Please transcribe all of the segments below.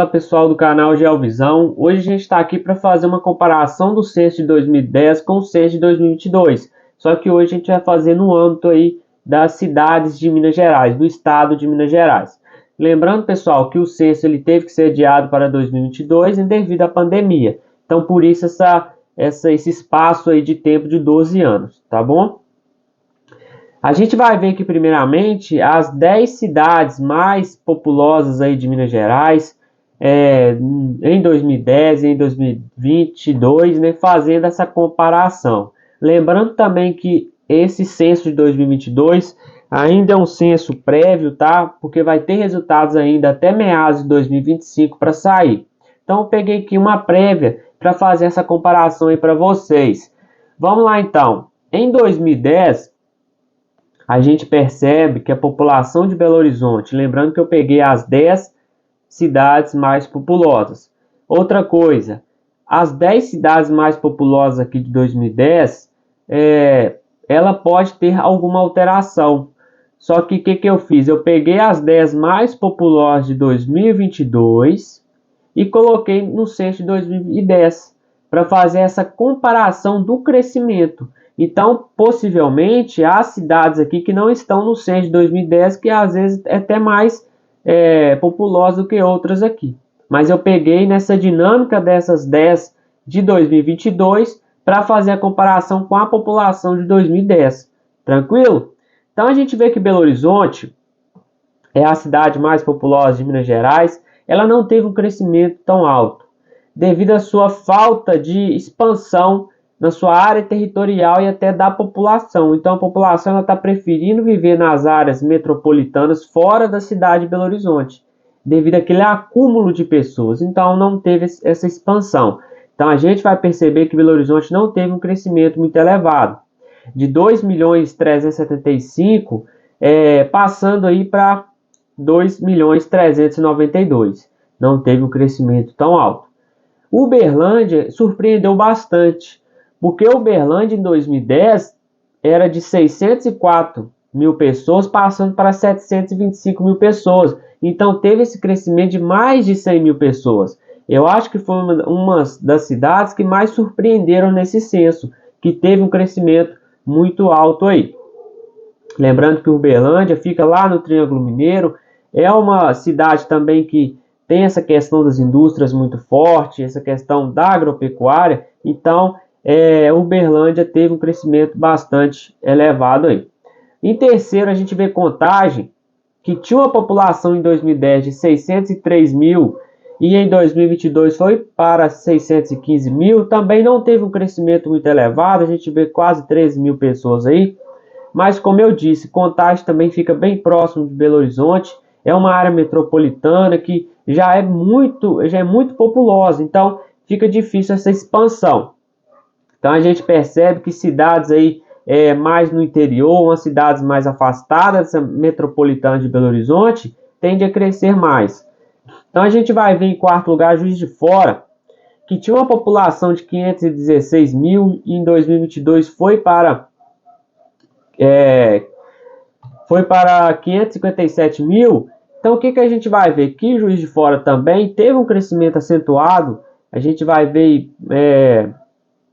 Fala pessoal do canal Geovisão, hoje a gente está aqui para fazer uma comparação do censo de 2010 com o censo de 2022, só que hoje a gente vai fazer no âmbito aí das cidades de Minas Gerais, do estado de Minas Gerais. Lembrando pessoal que o censo ele teve que ser adiado para 2022 devido à pandemia, então por isso esse espaço aí de tempo de 12 anos, tá bom? A gente vai ver aqui primeiramente as 10 cidades mais populosas aí de Minas Gerais, em 2010 e em 2022, né, fazendo essa comparação. Lembrando também que esse censo de 2022 ainda é um censo prévio, tá? Porque vai ter resultados ainda até meados de 2025 para sair. Então eu peguei aqui uma prévia para fazer essa comparação aí para vocês. Vamos lá então. Em 2010 a gente percebe que a população de Belo Horizonte, lembrando que eu peguei as 10 cidades mais populosas. Outra coisa, as 10 cidades mais populosas aqui de 2010, ela pode ter alguma alteração. Só que o que eu fiz? Eu peguei as 10 mais populosas de 2022 e coloquei no censo de 2010 para fazer essa comparação do crescimento. Então, possivelmente, há cidades aqui que não estão no censo de 2010, que às vezes é até mais populosa do que outras aqui. Mas eu peguei nessa dinâmica dessas 10 de 2022 para fazer a comparação com a população de 2010. Tranquilo? Então, a gente vê que Belo Horizonte é a cidade mais populosa de Minas Gerais. Ela não teve um crescimento tão alto, devido à sua falta de expansão na sua área territorial e até da população. Então a população está preferindo viver nas áreas metropolitanas fora da cidade de Belo Horizonte, devido àquele acúmulo de pessoas. Então não teve essa expansão. Então a gente vai perceber que Belo Horizonte não teve um crescimento muito elevado, de 2.375.000, passando aí para 2.392.000. Não teve um crescimento tão alto. Uberlândia surpreendeu bastante, porque Uberlândia em 2010 era de 604.000 pessoas, passando para 725.000 pessoas. Então teve esse crescimento de mais de 100.000 pessoas. Eu acho que foi uma das cidades que mais surpreenderam nesse censo, que teve um crescimento muito alto aí. Lembrando que Uberlândia fica lá no Triângulo Mineiro, é uma cidade também que tem essa questão das indústrias muito forte, essa questão da agropecuária. Então Uberlândia teve um crescimento bastante elevado aí. Em terceiro, a gente vê Contagem, que tinha uma população em 2010 de 603.000 e em 2022 foi para 615.000. Também não teve um crescimento muito elevado, a gente vê quase 13.000 pessoas aí. Mas como eu disse, Contagem também fica bem próximo de Belo Horizonte. É uma área metropolitana que já é muito populosa, então fica difícil essa expansão. Então a gente percebe que cidades aí mais no interior, umas cidades mais afastadas dessa metropolitana de Belo Horizonte, tende a crescer mais. Então a gente vai ver em quarto lugar Juiz de Fora, que tinha uma população de 516.000 e em 2022 foi para 557.000. Então o que a gente vai ver? Que Juiz de Fora também teve um crescimento acentuado. A gente vai ver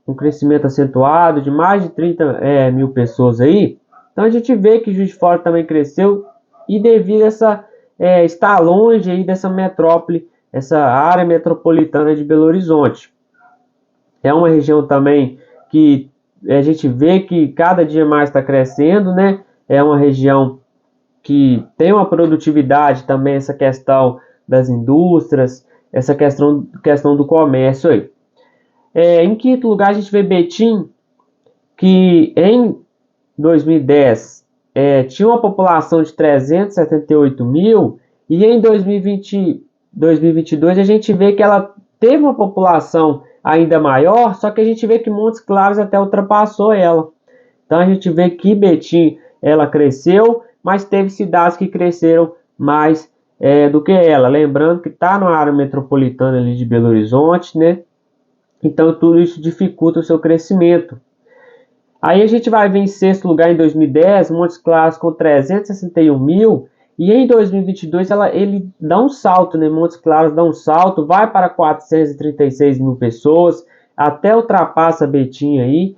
um crescimento acentuado de mais de 30.000 pessoas aí. Então a gente vê que Juiz de Fora também cresceu e devido a estar longe aí dessa metrópole, essa área metropolitana de Belo Horizonte. É uma região também que a gente vê que cada dia mais está crescendo, né? É uma região que tem uma produtividade também, essa questão das indústrias, essa questão do comércio aí. Em quinto lugar, a gente vê Betim, que em 2010 tinha uma população de 378.000 e em 2022 a gente vê que ela teve uma população ainda maior, só que a gente vê que Montes Claros até ultrapassou ela. Então a gente vê que Betim ela cresceu, mas teve cidades que cresceram mais do que ela. Lembrando que está na área metropolitana ali de Belo Horizonte, né? Então tudo isso dificulta o seu crescimento. Aí a gente vai ver em sexto lugar em 2010, Montes Claros com 361.000 E em 2022 ele dá um salto, né? Montes Claros dá um salto, vai para 436 mil pessoas, até ultrapassa Betim aí,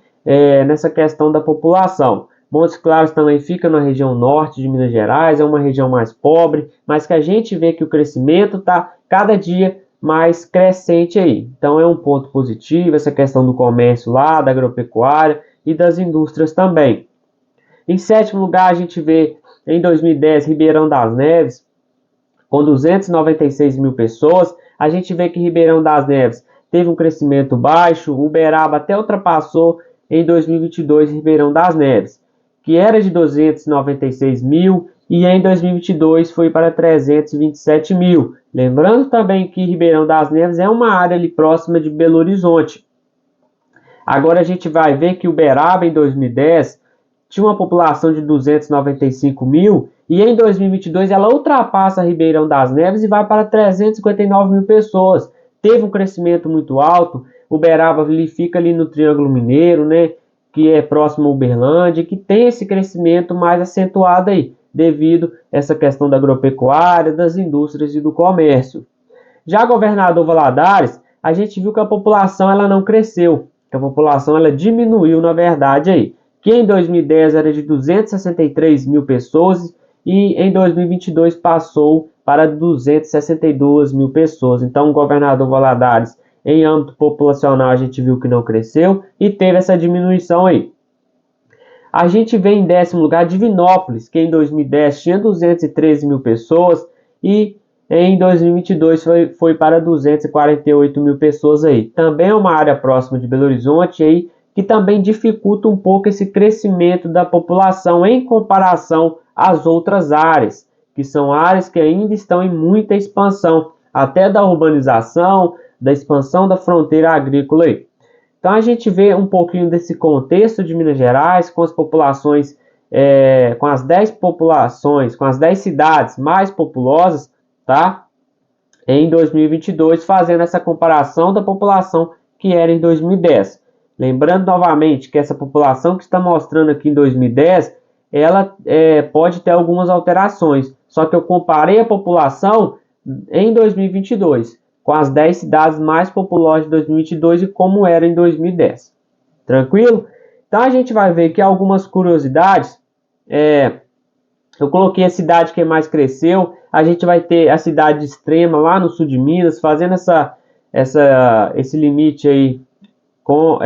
nessa questão da população. Montes Claros também fica na região norte de Minas Gerais, é uma região mais pobre, mas que a gente vê que o crescimento está cada dia mais crescente aí. Então é um ponto positivo essa questão do comércio lá, da agropecuária e das indústrias também. Em sétimo lugar, a gente vê em 2010 Ribeirão das Neves, com 296 mil pessoas. A gente vê que Ribeirão das Neves teve um crescimento baixo, Uberaba até ultrapassou em 2022 Ribeirão das Neves, que era de 296 mil e em 2022 foi para 327 mil. Lembrando também que Ribeirão das Neves é uma área ali próxima de Belo Horizonte. Agora a gente vai ver que Uberaba em 2010 tinha uma população de 295 mil e em 2022 ela ultrapassa Ribeirão das Neves e vai para 359 mil pessoas. Teve um crescimento muito alto. Uberaba fica ali no Triângulo Mineiro, né, que é próximo a Uberlândia, que tem esse crescimento mais acentuado aí, devido a essa questão da agropecuária, das indústrias e do comércio. Já Governador Valadares, a gente viu que a população ela não cresceu, que a população ela diminuiu na verdade aí, que em 2010 era de 263 mil pessoas e em 2022 passou para 262 mil pessoas. Então o Governador Valadares, em âmbito populacional, a gente viu que não cresceu e teve essa diminuição aí. A gente vê em décimo lugar Divinópolis, que em 2010 tinha 213 mil pessoas e em 2022 foi para 248 mil pessoas aí. Também é uma área próxima de Belo Horizonte aí, que também dificulta um pouco esse crescimento da população em comparação às outras áreas, que são áreas que ainda estão em muita expansão, até da urbanização, da expansão da fronteira agrícola aí. Então a gente vê um pouquinho desse contexto de Minas Gerais, com as populações, com as 10 populações, com as 10 cidades mais populosas, tá? Em 2022, fazendo essa comparação da população que era em 2010. Lembrando novamente que essa população que está mostrando aqui em 2010, ela pode ter algumas alterações. Só que eu comparei a população em 2022 com as 10 cidades mais populosas de 2022 e como era em 2010. Tranquilo? Então a gente vai ver aqui algumas curiosidades. Eu coloquei a cidade que mais cresceu. A gente vai ter a cidade Extrema lá no sul de Minas, fazendo esse limite aí com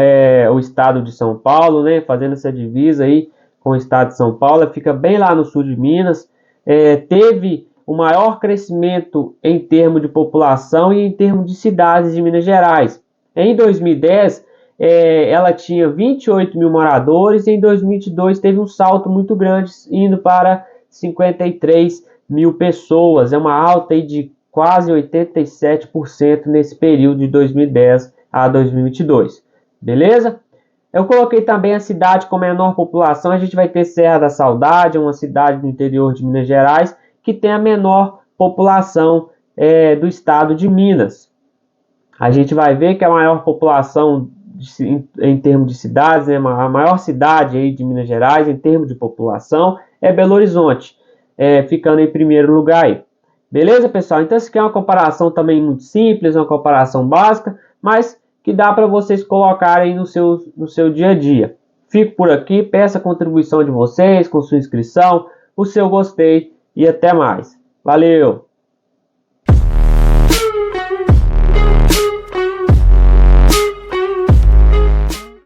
o estado de São Paulo, né? Fazendo essa divisa aí com o estado de São Paulo. Fica bem lá no sul de Minas. Teve o maior crescimento em termos de população e em termos de cidades de Minas Gerais. Em 2010, ela tinha 28 mil moradores e em 2022 teve um salto muito grande, indo para 53 mil pessoas. É uma alta aí de quase 87% nesse período de 2010 a 2022. Beleza? Eu coloquei também a cidade com menor população. A gente vai ter Serra da Saudade, uma cidade do interior de Minas Gerais, que tem a menor população do estado de Minas. A gente vai ver que a maior população em termos de cidades, né, a maior cidade aí de Minas Gerais em termos de população é Belo Horizonte, ficando em primeiro lugar aí. Beleza, pessoal? Então isso aqui é uma comparação também muito simples, uma comparação básica, mas que dá para vocês colocarem no seu dia a dia. Fico por aqui, peço a contribuição de vocês com sua inscrição, o seu gostei e até mais. Valeu!